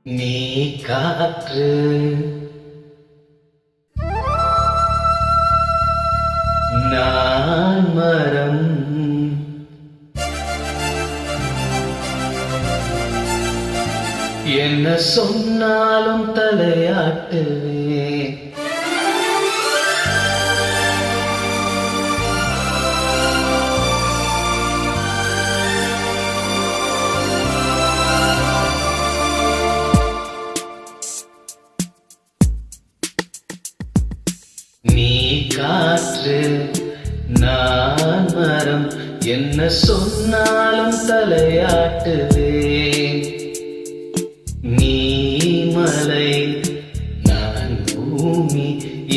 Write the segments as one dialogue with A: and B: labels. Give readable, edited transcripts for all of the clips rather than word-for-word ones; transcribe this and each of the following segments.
A: நீ காற்று நான் மரம் என்ன சொன்னாலும் தலையாட்டுவே நீ காற்று நான் மரம் என்ன சொன்னாலும் தலையாட்டுவே நீ மலை நான் பூமி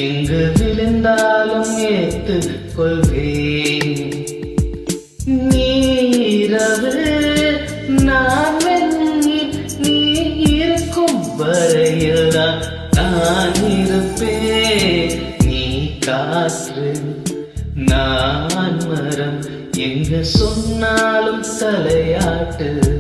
A: எங்கு விழுந்தாலும் ஏத்துக் கொள்வேன் நீரவு நான் வெந்நீர் நீ இருக்கும் வரையில்தான் நான் இருப்பேன் காற்று நான் மரம் எங்க சொன்னாலும் தலையாட்டுவேன்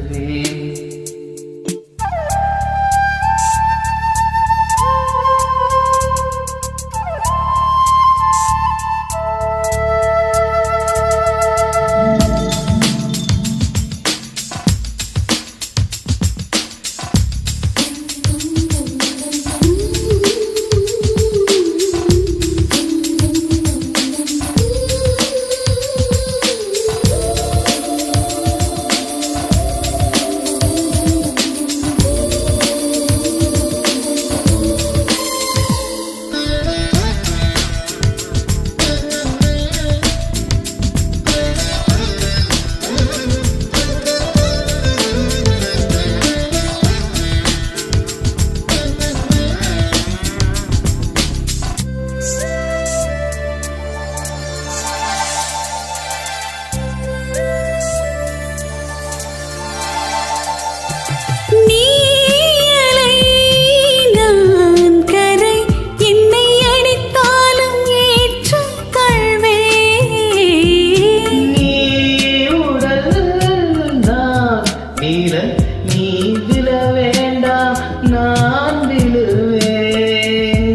A: நீ விழ வேண்டாம் நான் விழுவேன்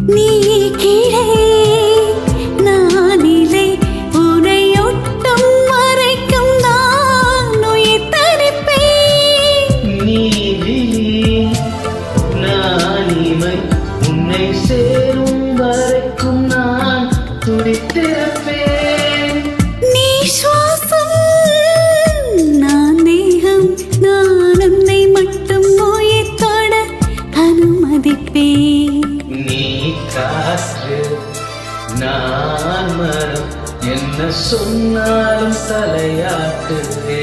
B: நீ கீழே நான் இலை உனையொட்டும் மறைக்கும் நான் உயிர் தரிப்பேன்
A: நீ விழி நான் இமை உன்னை சேரும் வரைக்கும் நான் துடித்திருப்பேன்
B: நீ சுவாசம் நான் தேகம் நான் உன்னை மட்டும் உயிர் தொட அனுமதிப்பேன்
A: நீ காற்று நான் மரம் என்ன சொன்னாலும் தலையாட்டுவேன்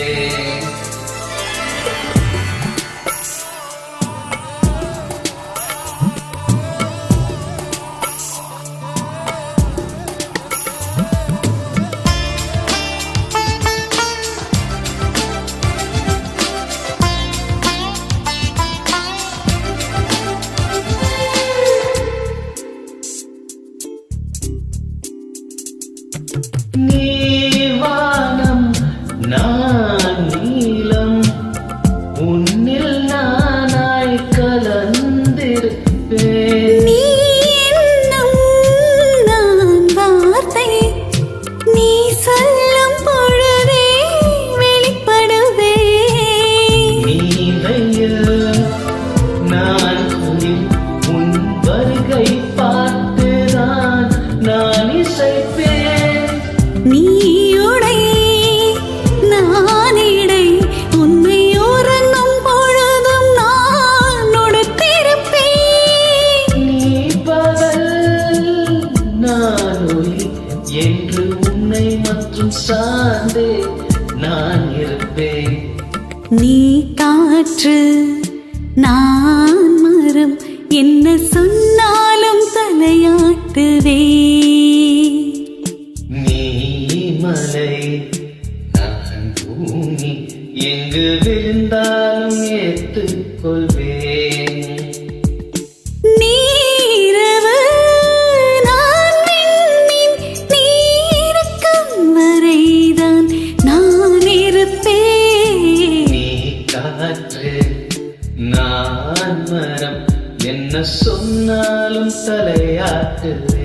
A: நீ வானம் நான் நீலம் உன்னில் நானாய் கலந்திருப்பேன்
B: நீ என்னும் நான் வார்த்தை நீ சொல்லும் பொழுதே வெளிப்படுவேன்
A: நீ வெயில் நான் குளிர் உன் வருகை பார்த்துதான் நான் இசைப்பேன்
B: நீ உடை நான் இடை உன்னை உறங்கும் பொழுதும் நான் உடுத்திருப்பேன்
A: நீ பகல் நான் ஒளி என்று உன்னை மற்றும் சார்ந்தே நான் இருப்பேன்
B: நீ காற்று நான் மரம் என்ன சொன்னாலும் தலையாட்டுவே
A: நீ மலை நான் பூமி எங்கு விழுந்தாலும் ஏத்துக் கொள்வேன்
B: நீரவு நான் விண்மீன் நீ இருக்கும் வரைதான் நான் இருப்பேன்
A: நீ காற்று நான் மரம் என்ன சொன்னாலும் தலையாட்டுவேன்.